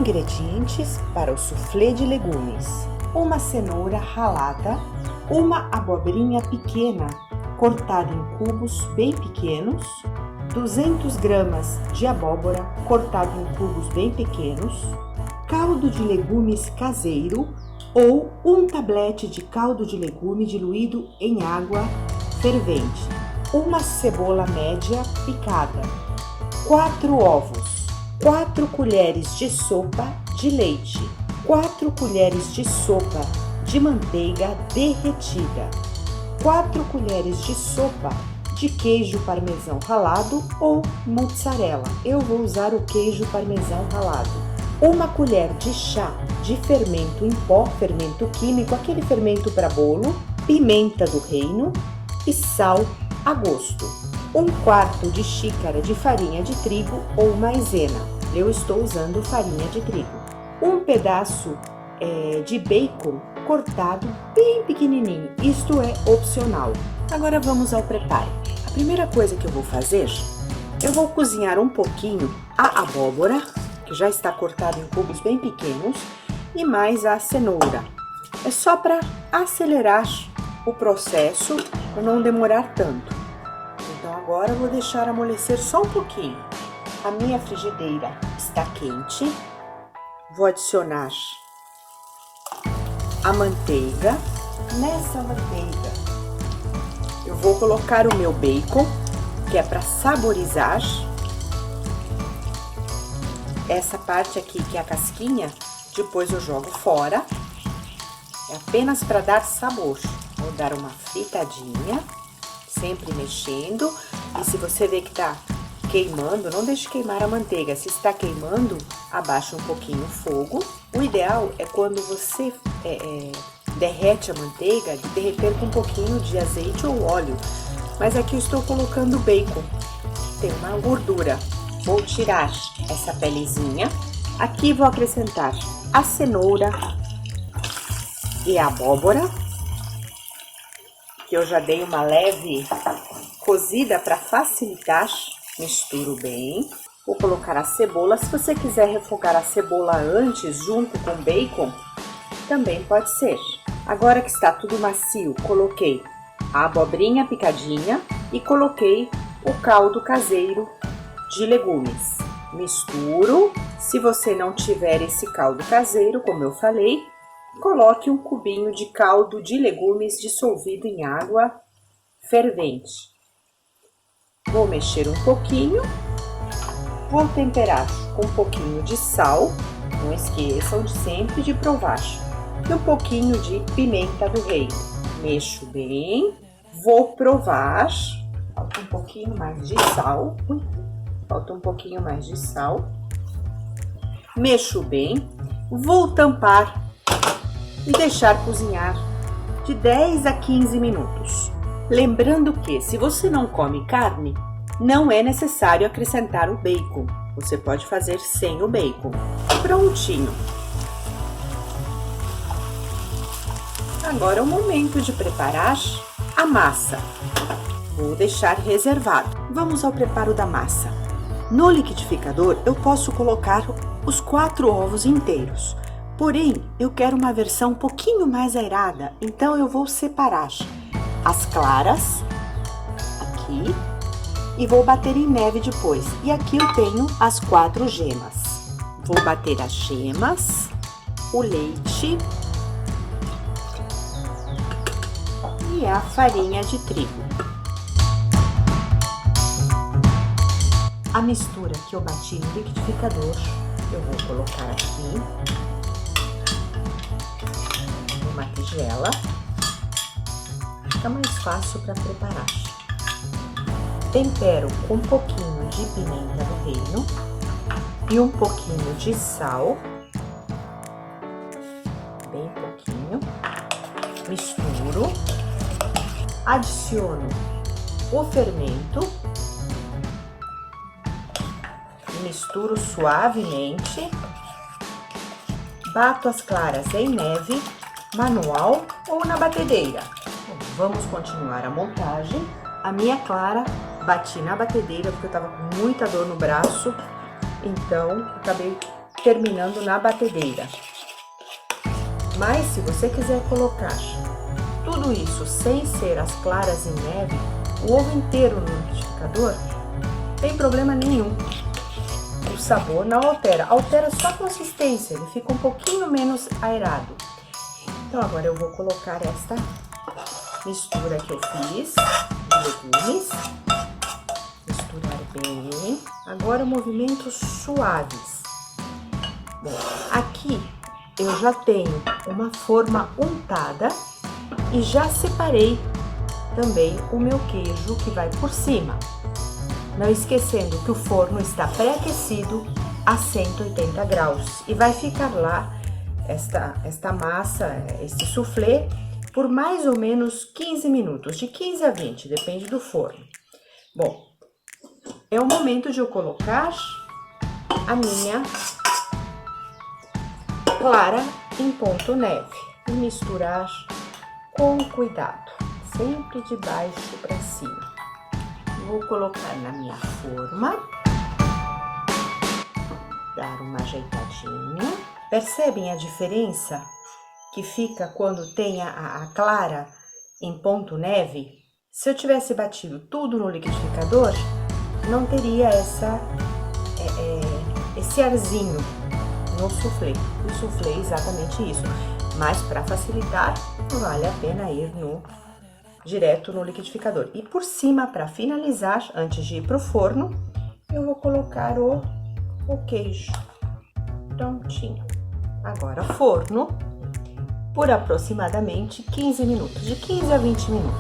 Ingredientes para o soufflé de legumes: uma cenoura ralada, uma abobrinha pequena cortada em cubos bem pequenos, 200 gramas de abóbora cortado em cubos bem pequenos, caldo de legumes caseiro ou um tablete de caldo de legume diluído em água fervente, uma cebola média picada, 4 ovos, 4 colheres de sopa de leite, 4 colheres de sopa de manteiga derretida, 4 colheres de sopa de queijo parmesão ralado ou mozzarella. Eu vou usar o queijo parmesão ralado. Uma colher de chá de fermento em pó, fermento químico, aquele fermento para bolo, pimenta do reino e sal a gosto. 1/4 de xícara de farinha de trigo ou maisena. Eu estou usando farinha de trigo. Um pedaço de bacon cortado bem pequenininho. Isto é opcional. Agora vamos ao preparo. A primeira coisa que eu vou fazer, eu vou cozinhar um pouquinho a abóbora, que já está cortada em cubos bem pequenos, e mais a cenoura. É só para acelerar o processo, para não demorar tanto. Então agora eu vou deixar amolecer só um pouquinho. A minha frigideira está quente. Vou adicionar a manteiga. Nessa manteiga eu vou colocar o meu bacon, que é para saborizar. Essa parte aqui, que é a casquinha, depois eu jogo fora. É apenas para dar sabor. Vou dar uma fritadinha, sempre mexendo. E se você vê que tá queimando, não deixe queimar a manteiga. Se está queimando, abaixa um pouquinho o fogo. O ideal é quando você derrete a manteiga, de derreter com um pouquinho de azeite ou óleo. Mas aqui eu estou colocando bacon, tem uma gordura. Vou tirar essa pelezinha. Aqui vou acrescentar a cenoura e a abóbora, que eu já dei uma leve cozida para facilitar. Misturo bem. Vou colocar a cebola. Se você quiser refogar a cebola antes, junto com o bacon, também pode ser. Agora que está tudo macio, coloquei a abobrinha picadinha e coloquei o caldo caseiro de legumes. Misturo. Se você não tiver esse caldo caseiro, como eu falei, coloque um cubinho de caldo de legumes dissolvido em água fervente. Vou mexer um pouquinho. Vou temperar com um pouquinho de sal. Não esqueçam sempre de provar. E um pouquinho de pimenta do reino. Mexo bem. Vou provar. Falta um pouquinho mais de sal. Falta um pouquinho mais de sal. Mexo bem. Vou tampar e deixar cozinhar de 10 a 15 minutos. Lembrando que, se você não come carne, não é necessário acrescentar o bacon. Você pode fazer sem o bacon. Prontinho! Agora é o momento de preparar a massa. Vou deixar reservado. Vamos ao preparo da massa. No liquidificador, eu posso colocar os 4 ovos inteiros. Porém, eu quero uma versão um pouquinho mais aerada, então eu vou separar as claras aqui e vou bater em neve depois. E aqui eu tenho as 4 gemas. Vou bater as gemas, o leite e a farinha de trigo. A mistura que eu bati no liquidificador, eu vou colocar aqui numa tigela. Fica mais fácil para preparar. Tempero com um pouquinho de pimenta do reino e um pouquinho de sal, bem pouquinho. Misturo, adiciono o fermento, misturo suavemente, bato as claras em neve, manual ou na batedeira. Vamos continuar a montagem. A minha clara bati na batedeira porque eu tava com muita dor no braço, então acabei terminando na batedeira. Mas se você quiser colocar tudo isso sem ser as claras em neve, o ovo inteiro no liquidificador, tem problema nenhum. O sabor não altera, altera só a consistência, ele fica um pouquinho menos aerado. Então agora eu vou colocar esta mistura que eu fiz de legumes, misturar bem. Agora movimentos suaves. Bom, aqui eu já tenho uma forma untada e já separei também o meu queijo que vai por cima. Não esquecendo que o forno está pré-aquecido a 180 graus e vai ficar lá esta massa, este soufflé, por mais ou menos 15 minutos, de 15 a 20, depende do forno. Bom, é o momento de eu colocar a minha clara em ponto neve e misturar com cuidado, sempre de baixo para cima. Vou colocar na minha forma, dar uma ajeitadinha. Percebem a diferença que fica quando tem a clara em ponto neve? Se eu tivesse batido tudo no liquidificador, não teria esse arzinho no soufflé. O soufflé é exatamente isso, mas para facilitar, vale a pena ir direto no liquidificador. E por cima, para finalizar, antes de ir para o forno, eu vou colocar o queijo. Prontinho. Agora forno por aproximadamente 15 minutos, de 15 a 20 minutos.